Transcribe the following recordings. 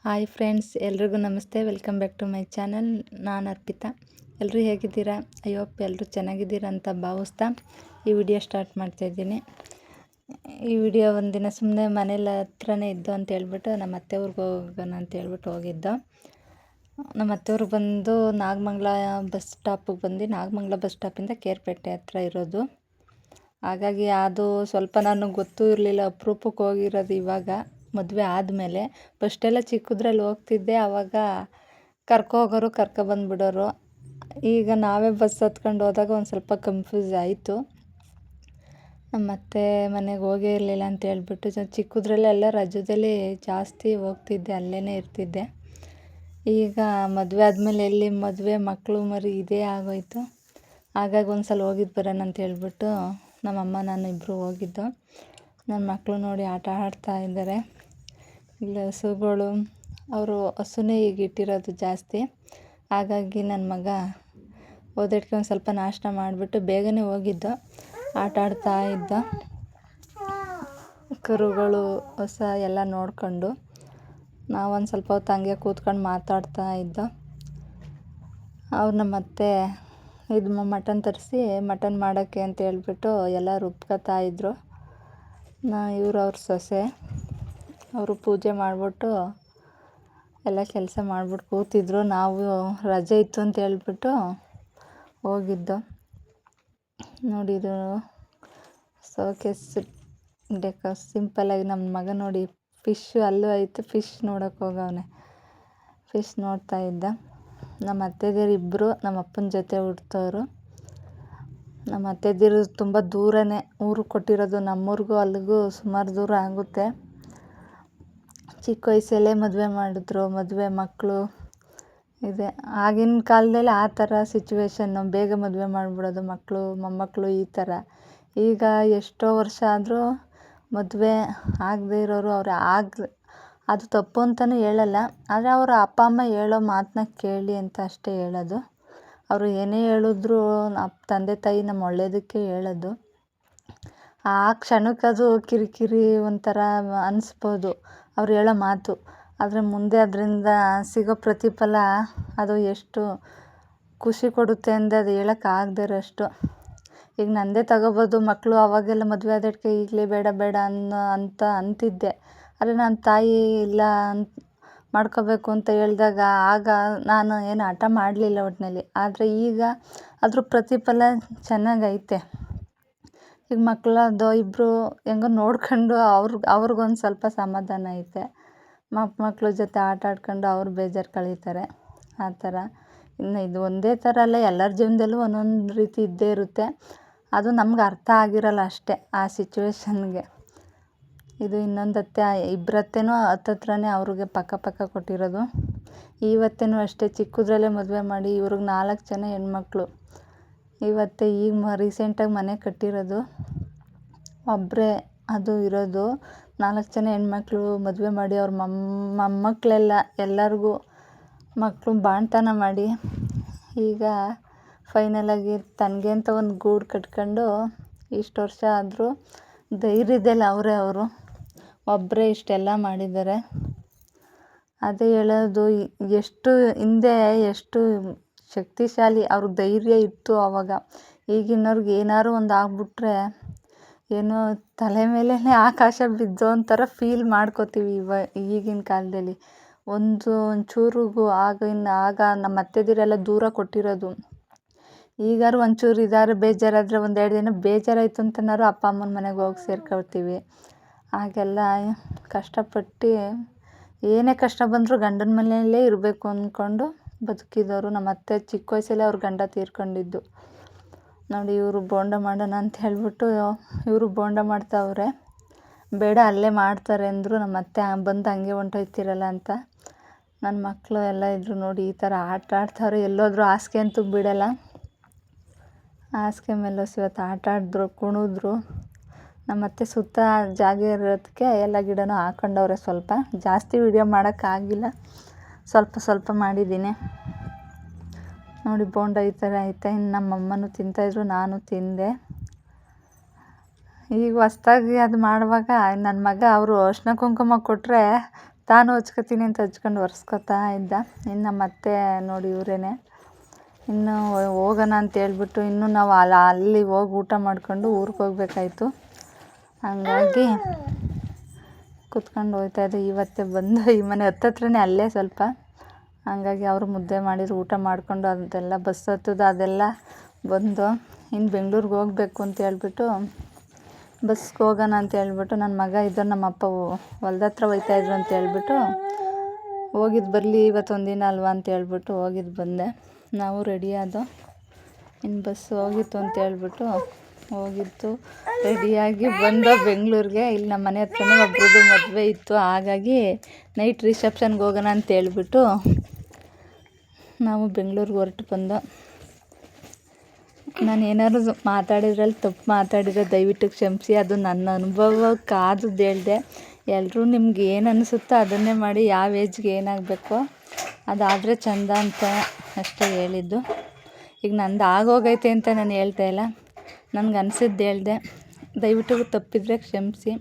Hi friends, ಎಲ್ರಿಗೂ ನಮಸ್ತೆ. Welcome back to my channel. ನಾನು ಅರ್ಪಿತಾ. ಎಲ್ಲರೂ ಹೇಗಿದ್ದೀರಾ? ಐ ಹೋಪ್ ಎಲ್ಲರೂ ಚೆನ್ನಾಗಿದ್ದೀರಾ ಅಂತ ಭಾವಿಸ್ತಾ ಈ ವಿಡಿಯೋ ಸ್ಟಾರ್ಟ್ ಮಾಡ್ತಾಯಿದ್ದೀನಿ. ಈ ವಿಡಿಯೋ ಒಂದಿನ ಸುಮ್ಮನೆ ಮನೇಲಿ ಹತ್ರನೇ ಇದ್ದು ಅಂತ ಹೇಳ್ಬಿಟ್ಟು ನಮ್ಮ ಅತ್ತೆಯವ್ರಿಗೆ ಹೋಗೋಣ ಅಂತ ಹೇಳ್ಬಿಟ್ಟು ಹೋಗಿದ್ದು. ನಮ್ಮ ಅತ್ತೆಯವ್ರಿಗೆ ಬಂದು ನಾಗಮಂಗಲ ಬಸ್ ಸ್ಟಾಪಿಗೆ ಬಂದು ನಾಗಮಂಗಲ ಬಸ್ ಸ್ಟಾಪಿಂದ ಕೇರ್ಪೇಟೆ ಹತ್ರ ಇರೋದು. ಹಾಗಾಗಿ ಅದು ಸ್ವಲ್ಪ ನನಗೆ ಗೊತ್ತೂ ಇರಲಿಲ್ಲ. ಅಪರೂಪಕ್ಕೆ ಹೋಗಿರೋದು ಇವಾಗ ಮದುವೆ ಆದಮೇಲೆ. ಫಸ್ಟೆಲ್ಲ ಚಿಕ್ಕದ್ರಲ್ಲಿ ಹೋಗ್ತಿದ್ದೆ, ಆವಾಗ ಕರ್ಕೋಗೋರು ಕರ್ಕೊಬಂದ್ಬಿಡೋರು. ಈಗ ನಾವೇ ಬಸ್ ಹತ್ಕೊಂಡು ಹೋದಾಗ ಒಂದು ಸ್ವಲ್ಪ ಕನ್ಫ್ಯೂಸ್ ಆಯಿತು. ಮತ್ತೆ ಮನೆಗೆ ಹೋಗೇ ಇರಲಿಲ್ಲ ಅಂತ ಹೇಳ್ಬಿಟ್ಟು ಚಿಕ್ಕದ್ರಲ್ಲೆಲ್ಲ ರಜದಲ್ಲಿ ಜಾಸ್ತಿ ಹೋಗ್ತಿದ್ದೆ, ಅಲ್ಲೇ ಇರ್ತಿದ್ದೆ. ಈಗ ಮದುವೆ ಆದಮೇಲೆ ಎಲ್ಲಿ ಮದುವೆ ಮಕ್ಕಳು ಮರಿ ಇದೇ ಆಗೋಯ್ತು. ಹಾಗಾಗಿ ಒಂದು ಸಲ ಹೋಗಿದ್ದು ಬರೋಣ ಅಂತ ಹೇಳ್ಬಿಟ್ಟು ನಮ್ಮಮ್ಮ ನಾನು ಇಬ್ಬರು ಹೋಗಿದ್ದು. ನನ್ನ ಮಕ್ಕಳು ನೋಡಿ ಆಟ ಆಡ್ತಾ ಇದ್ದಾರೆ. ಇಲ್ಲ ಹಸುಗಳು, ಅವರು ಹಸುನೇ ಈಗ ಇಟ್ಟಿರೋದು ಜಾಸ್ತಿ. ಹಾಗಾಗಿ ನನ್ನ ಮಗ ಓದೋದಕ್ಕೆ ಒಂದು ಸ್ವಲ್ಪ ನಾಷ್ಟ ಮಾಡಿಬಿಟ್ಟು ಬೇಗನೆ ಹೋಗಿದ್ದು. ಆಟ ಆಡ್ತಾ ಇದ್ದ. ಕರುಗಳು ಹೊಸ ಎಲ್ಲ ನೋಡ್ಕೊಂಡು ನಾವೊಂದು ಸ್ವಲ್ಪ ಹೊತ್ತು ಹಂಗೆ ಕೂತ್ಕೊಂಡು ಮಾತಾಡ್ತಾ ಇದ್ದೋ. ಅವ್ರನ್ನ ಮತ್ತೆ ಇದು ಮಟನ್ ತರಿಸಿ ಮಟನ್ ಮಾಡೋಕ್ಕೆ ಅಂತ ಹೇಳ್ಬಿಟ್ಟು ಎಲ್ಲ ರುಬ್ಕೊತಾ ಇದ್ದರು. ಇವರು ಅವ್ರ ಸೊಸೆ ಅವರು ಪೂಜೆ ಮಾಡಿಬಿಟ್ಟು ಎಲ್ಲ ಕೆಲಸ ಮಾಡಿಬಿಟ್ಟು ಕೂತಿದ್ರು. ನಾವು ರಜೆ ಇತ್ತು ಅಂತ ಹೇಳ್ಬಿಟ್ಟು ಹೋಗಿದ್ದು. ನೋಡಿ, ಇದು ಸೋಕೇಸ್ ಸಿಂಪಲ್ಲಾಗಿ ನಮ್ಮ ಮಗ ನೋಡಿ ಫಿಶ್ ಅಲ್ಲೂ ಐತೆ, ಫಿಶ್ ನೋಡೋಕೆ ಹೋಗವನೆ. ಫಿಶ್ ನೋಡ್ತಾ ಇದ್ದ. ನಮ್ಮ ಅತ್ತೆದಿರು ಇಬ್ಬರು ನಮ್ಮ ಅಪ್ಪನ ಜೊತೆ ಹುಡ್ತವ್ರು. ನಮ್ಮ ಅತ್ತೆದಿರು ತುಂಬ ದೂರನೇ ಊರು ಕೊಟ್ಟಿರೋದು. ನಮ್ಮೂರಿಗೂ ಅಲ್ಲಿಗೂ ಸುಮಾರು ದೂರ ಆಗುತ್ತೆ. ಚಿಕ್ಕ ವಯಸ್ಸಲ್ಲೇ ಮದುವೆ ಮಾಡಿದ್ರು. ಮದುವೆ ಮಕ್ಕಳು ಇದೆ. ಆಗಿನ ಕಾಲದಲ್ಲಿ ಆ ಥರ ಸಿಚುವೇಶನ್ನು, ಬೇಗ ಮದುವೆ ಮಾಡಿಬಿಡೋದು, ಮಕ್ಕಳು ಮೊಮ್ಮಕ್ಕಳು ಈ ಥರ. ಈಗ ಎಷ್ಟೋ ವರ್ಷ ಆದರೂ ಮದುವೆ ಆಗದೇ ಇರೋರು ಅದು ತಪ್ಪು ಅಂತಲೂ ಹೇಳಲ್ಲ. ಆದರೆ ಅವರ ಅಪ್ಪ ಅಮ್ಮ ಹೇಳೋ ಮಾತನ್ನ ಕೇಳಿ ಅಂತ ಅಷ್ಟೇ ಹೇಳೋದು. ಅವರು ಏನೇ ಹೇಳಿದ್ರು ತಂದೆ ತಾಯಿ ನಮ್ಮ ಒಳ್ಳೆಯದಕ್ಕೆ ಹೇಳೋದು. ಆ ಕ್ಷಣಕ್ಕೆ ಅದು ಕಿರಿಕಿರಿ ಒಂಥರ ಅನಿಸ್ಬೋದು ಅವ್ರು ಹೇಳೋ ಮಾತು. ಆದರೆ ಮುಂದೆ ಅದರಿಂದ ಸಿಗೋ ಪ್ರತಿಫಲ ಅದು ಎಷ್ಟು ಖುಷಿ ಕೊಡುತ್ತೆ ಅಂದರೆ ಅದು ಹೇಳೋಕ್ಕಾಗದೇ ಇರೋಷ್ಟು. ಈಗ ನಂದೇ ತಗೋಬೋದು ಮಕ್ಕಳು. ಅವಾಗೆಲ್ಲ ಮದುವೆ ಆದಕ್ಕೆ ಈಗಲೇ ಬೇಡ ಬೇಡ ಅಂತಿದ್ದೆ. ಆದರೆ ನನ್ನ ತಾಯಿ ಇಲ್ಲ ಮಾಡ್ಕೋಬೇಕು ಅಂತ ಹೇಳಿದಾಗ ಆಗ ನಾನು ಏನು ಹಠ ಮಾಡಲಿಲ್ಲ ಒಟ್ಟಿನಲ್ಲಿ. ಆದರೆ ಈಗ ಅದ್ರ ಪ್ರತಿಫಲ ಚೆನ್ನಾಗೈತೆ. ಈಗ ಮಕ್ಕಳದ್ದು ಇಬ್ಬರು ಹೆಂಗೋ ನೋಡ್ಕೊಂಡು ಅವ್ರಿಗೊಂದು ಸ್ವಲ್ಪ ಸಮಾಧಾನ ಐತೆ. ಮಕ್ಕಳ ಜೊತೆ ಆಟ ಆಡ್ಕೊಂಡು ಅವ್ರು ಬೇಜಾರು ಕಳೀತಾರೆ. ಆ ಥರ. ಇನ್ನು ಇದು ಒಂದೇ ಥರ ಅಲ್ಲ, ಎಲ್ಲರ ಜೀವನದಲ್ಲೂ ಒಂದೊಂದು ರೀತಿ ಇದ್ದೇ ಇರುತ್ತೆ. ಅದು ನಮ್ಗೆ ಅರ್ಥ ಆಗಿರಲ್ಲ ಅಷ್ಟೇ ಆ ಸಿಚುವೇಶನ್ಗೆ. ಇದು ಇನ್ನೊಂದು ಅತ್ತೆ, ಇಬ್ಬರು ಅತ್ತೆನೂ ಹತ್ತತ್ರನೇ ಅವ್ರಿಗೆ ಪಕ್ಕ ಕೊಟ್ಟಿರೋದು. ಇವತ್ತೇನೂ ಅಷ್ಟೇ ಚಿಕ್ಕದ್ರಲ್ಲೇ ಮದುವೆ ಮಾಡಿ ಇವ್ರಿಗೆ 4 ಜನ ಹೆಣ್ಮಕ್ಳು. ಇವತ್ತೇ ಈಗ ರೀಸೆಂಟಾಗಿ ಮನೆ ಕಟ್ಟಿರೋದು. ಒಬ್ಬರೇ ಅದು ಇರೋದು. 4 ಜನ ಹೆಣ್ಮಕ್ಳು ಮದುವೆ ಮಾಡಿ ಅವ್ರ ಮೊಮ್ಮಕ್ಕಳೆಲ್ಲ ಎಲ್ಲರಿಗೂ ಮಕ್ಕಳು ಬಾಣ್ತನ ಮಾಡಿ ಈಗ ಫೈನಲಾಗಿ ತನಗೆ ಅಂತ ಒಂದು ಗೂಡು ಕಟ್ಕೊಂಡು ಇಷ್ಟು ವರ್ಷ ಆದರೂ ಧೈರ್ಯದಲ್ಲಿ ಅವರು ಒಬ್ಬರೇ ಇಷ್ಟೆಲ್ಲ ಮಾಡಿದ್ದಾರೆ. ಅದೇ ಹೇಳೋದು, ಎಷ್ಟು ಹಿಂದೆ ಎಷ್ಟು ಶಕ್ತಿಶಾಲಿ ಅವ್ರ ಧೈರ್ಯ ಇತ್ತು ಆವಾಗ. ಈಗಿನವ್ರಿಗೆ ಏನಾದ್ರು ಒಂದು ಆಗ್ಬಿಟ್ರೆ ಏನೋ ತಲೆ ಮೇಲೇ ಆಕಾಶ ಬಿದ್ದೋ ಒಂಥರ ಫೀಲ್ ಮಾಡ್ಕೋತೀವಿ ಈಗಿನ ಕಾಲದಲ್ಲಿ. ಒಂಚೂರಿಗೂ ಆಗ ನಮ್ಮ ಅತ್ತೆದಿರೆಲ್ಲ ದೂರ ಕೊಟ್ಟಿರೋದು. ಈಗಾರು ಒಂಚೂರು ಇದಾದ್ರೆ ಬೇಜಾರಾದರೆ 1-2 ದಿನ ಬೇಜಾರಾಯಿತು ಅಂತನಾದ್ರು ಅಪ್ಪ ಅಮ್ಮನ ಮನೆಗೆ ಹೋಗಿ ಸೇರ್ಕೊಳ್ತೀವಿ. ಆಗೆಲ್ಲ ಕಷ್ಟಪಟ್ಟು ಏನೇ ಕಷ್ಟ ಬಂದರೂ ಗಂಡನ ಮನೆಯಲ್ಲೇ ಇರಬೇಕು ಅಂದ್ಕೊಂಡು ಬದುಕಿದವರು. ನಮ್ಮ ಅತ್ತೆ ಚಿಕ್ಕ ವಯಸ್ಸಲ್ಲೇ ಅವ್ರ ಗಂಡ ತೀರ್ಕೊಂಡಿದ್ದು. ನೋಡಿ, ಇವರು ಬೋಂಡ ಮಾಡೋಣ ಅಂತ ಹೇಳ್ಬಿಟ್ಟು ಇವರು ಬೋಂಡ ಮಾಡ್ತಾವ್ರೆ. ಬೇಡ ಅಲ್ಲೇ ಮಾಡ್ತಾರೆ ಅಂದರು. ನಮ್ಮ ಅತ್ತೆ ಬಂದು ಹಂಗೆ ಹೊಂಟೋಯ್ತಿರಲ್ಲ ಅಂತ. ನನ್ನ ಮಕ್ಕಳು ಎಲ್ಲ ಇದ್ರು ನೋಡಿ ಈ ಥರ ಆಟ ಆಡ್ತಾವ್ರೆ. ಎಲ್ಲೋದ್ರೂ ಹಾಸಿಗೆ ಅಂತೂ ಬಿಡಲ್ಲ. ಹಾಸಿಗೆ ಮೇಲೆ ಇವತ್ತು ಆಟ ಆಡಿದ್ರು, ಕುಣಿದ್ರು. ನಮ್ಮ ಅತ್ತೆ ಸುತ್ತ ಜಾಗ ಇರೋದಕ್ಕೆ ಎಲ್ಲ ಗಿಡನೂ ಹಾಕೊಂಡವ್ರೆ. ಸ್ವಲ್ಪ ಜಾಸ್ತಿ ವಿಡಿಯೋ ಮಾಡೋಕ್ಕಾಗಿಲ್ಲ, ಸ್ವಲ್ಪ ಮಾಡಿದ್ದೀನಿ. ನೋಡಿ ಬೋಂಡ ಈ ಥರ ಐತೆ. ಇನ್ನು ನಮ್ಮಮ್ಮನೂ ತಿಂತಾಯಿದ್ರು, ನಾನು ತಿಂದೆ. ಈಗ ಹೊಸ್ದಾಗಿ ಅದು ಮಾಡುವಾಗ ನನ್ನ ಮಗ ಅವರು ಅರಿಶಿನ ಕುಂಕುಮ ಕೊಟ್ಟರೆ ತಾನು ಹಚ್ಕೊತೀನಿ ಅಂತ ಹಚ್ಕೊಂಡು ಒರೆಸ್ಕೊತಾ ಇದ್ದ. ಇನ್ನು ನಮ್ಮ ಅತ್ತೆ ನೋಡಿ ಇವರೇನೆ. ಇನ್ನು ಹೋಗೋಣ ಅಂತ ಹೇಳ್ಬಿಟ್ಟು ಇನ್ನೂ ನಾವು ಅಲ್ಲಿ ಹೋಗಿ ಊಟ ಮಾಡ್ಕೊಂಡು ಊರಿಗೆ ಹೋಗ್ಬೇಕಾಯ್ತು. ಹಂಗಾಗಿ ಕುತ್ಕೊಂಡು ಹೋಗ್ತಾಯಿದ್ದೆ. ಇವತ್ತೇ ಬಂದು ಈ ಮನೆ ಹತ್ತತ್ರನೇ ಅಲ್ಲೇ ಸ್ವಲ್ಪ. ಹಂಗಾಗಿ ಅವರು ಮುದ್ದೆ ಮಾಡಿದ್ರು, ಊಟ ಮಾಡಿಕೊಂಡು ಅದೆಲ್ಲ ಬಸ್ ಹತ್ತೋದು ಅದೆಲ್ಲ ಬಂದು ಇನ್ನು ಬೆಂಗ್ಳೂರಿಗೆ ಹೋಗಬೇಕು ಅಂತ ಹೇಳ್ಬಿಟ್ಟು ಬಸ್ಗೆ ಹೋಗೋಣ ಅಂತ ಹೇಳ್ಬಿಟ್ಟು ನನ್ನ ಮಗ ಇದ್ದರು, ನಮ್ಮ ಅಪ್ಪ ಹೊಲ್ದ ಹತ್ರ ಹೋಗ್ತಾಯಿದ್ರು ಅಂತ ಹೇಳ್ಬಿಟ್ಟು ಹೋಗಿದ್ದು ಬರಲಿ ಇವತ್ತು ಒಂದಿನ ಅಲ್ವಾ ಅಂತ ಹೇಳ್ಬಿಟ್ಟು ಹೋಗಿದ್ದು ಬಂದೆ. ನಾವು ರೆಡಿ ಆದೋ, ಇನ್ನು ಬಸ್ ಹೋಗಿತ್ತು ಅಂತ ಹೇಳ್ಬಿಟ್ಟು ಹೋಗಿತ್ತು, ರೆಡಿಯಾಗಿ ಬಂದೋ ಬೆಂಗಳೂರಿಗೆ. ಇಲ್ಲಿ ನಮ್ಮ ಮನೆ ಹತ್ರನೇ ಒಬ್ರದ್ದು ಮದುವೆ ಇತ್ತು, ಹಾಗಾಗಿ ನೈಟ್ ರಿಸೆಪ್ಷನ್ಗೆ ಹೋಗೋಣ ಅಂತ ಹೇಳ್ಬಿಟ್ಟು ನಾವು ಬೆಂಗಳೂರಿಗೆ ಹೊರಟು ಬಂದೋ. ನಾನು ಏನಾದ್ರು ಮಾತಾಡಿದ್ರಲ್ಲಿ ತಪ್ಪು ಮಾತಾಡಿದ್ರೆ ದಯವಿಟ್ಟು ಕ್ಷಮಿಸಿ. ಅದು ನನ್ನ ಅನುಭವಕ್ಕೆ ಆದದ್ದು ಹೇಳಿದೆ. ಎಲ್ಲರೂ ನಿಮ್ಗೆ ಏನು ಅನಿಸುತ್ತೋ ಅದನ್ನೇ ಮಾಡಿ, ಯಾವ ಏಜ್ಗೆ ಏನಾಗಬೇಕೋ ಅದಾದರೆ ಚೆಂದ ಅಂತ ಅಷ್ಟೇ ಹೇಳಿದ್ದು. ಈಗ ನಂದು ಆಗೋಗೈತೆ ಅಂತ ನಾನು ಹೇಳ್ತಾ ಇಲ್ಲ, ನನಗೆ ಅನಿಸಿದ್ದು ಹೇಳಿದೆ. ದಯವಿಟ್ಟು ತಪ್ಪಿದರೆ ಕ್ಷಮಿಸಿ.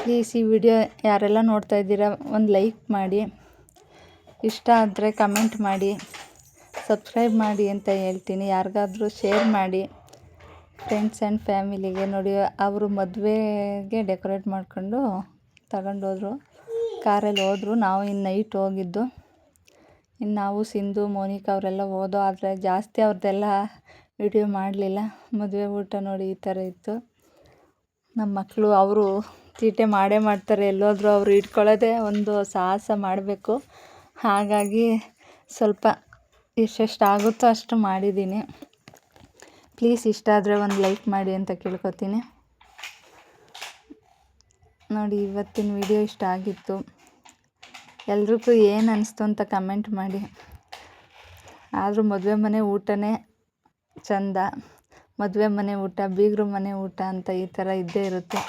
ಪ್ಲೀಸ್ ಈ ವಿಡಿಯೋ ಯಾರೆಲ್ಲ ನೋಡ್ತಾ ಇದ್ದೀರಾ ಒಂದು ಲೈಕ್ ಮಾಡಿ, ಇಷ್ಟ ಆದರೆ ಕಮೆಂಟ್ ಮಾಡಿ, ಸಬ್ಸ್ಕ್ರೈಬ್ ಮಾಡಿ ಅಂತ ಹೇಳ್ತೀನಿ. ಯಾರಿಗಾದ್ರೂ ಶೇರ್ ಮಾಡಿ ಫ್ರೆಂಡ್ಸ್ ಆ್ಯಂಡ್ ಫ್ಯಾಮಿಲಿಗೆ. ನೋಡಿ ಅವರು ಮದುವೆಗೆ ಡೆಕೋರೇಟ್ ಮಾಡ್ಕೊಂಡು ತಗೊಂಡೋದ್ರು, ಕಾರಲ್ಲಿ ಹೋದ್ರು. ನಾವು ಇನ್ನು ನೈಟ್ ಹೋಗಿದ್ದು. ಇನ್ನು ನಾವು ಸಿಂಧು ಮೋನಿಕಾ ಅವರೆಲ್ಲ ಹೋದೋ, ಆದರೆ ಜಾಸ್ತಿ ಅವ್ರದ್ದೆಲ್ಲ ವಿಡಿಯೋ ಮಾಡಲಿಲ್ಲ. ಮದುವೆ ಊಟ ನೋಡಿ ಈ ಥರ ಇತ್ತು. ನಮ್ಮ ಮಕ್ಕಳು ಅವರು ತೀಟೆ ಮಾಡೇ ಮಾಡ್ತಾರೆ, ಎಲ್ಲೋದ್ರೂ ಅವರು ಇಟ್ಕೊಳ್ಳೋದೇ ಒಂದು ಸಾಹಸ ಮಾಡಬೇಕು. ಹಾಗಾಗಿ ಸ್ವಲ್ಪ ಎಷ್ಟೆಷ್ಟು ಆಗುತ್ತೋ ಅಷ್ಟು ಮಾಡಿದ್ದೀನಿ. ಪ್ಲೀಸ್ ಇಷ್ಟ ಆದರೆ ಒಂದು ಲೈಕ್ ಮಾಡಿ ಅಂತ ಕೇಳ್ಕೊತೀನಿ. ನೋಡಿ ಇವತ್ತಿನ ವಿಡಿಯೋ ಇಷ್ಟ ಆಗಿತ್ತು. ಎಲ್ರಿಗೂ ಏನು ಅನಿಸ್ತು ಅಂತ ಕಮೆಂಟ್ ಮಾಡಿ. ಆದರೂ ಮದುವೆ ಮನೆ ಊಟನೇ ಚಂದ. ಮದುವೆ ಮನೆ ಊಟ, ಬೀಗರು ಮನೆ ಊಟ ಅಂತ ಈ ಥರ ಇದ್ದೇ ಇರುತ್ತೆ.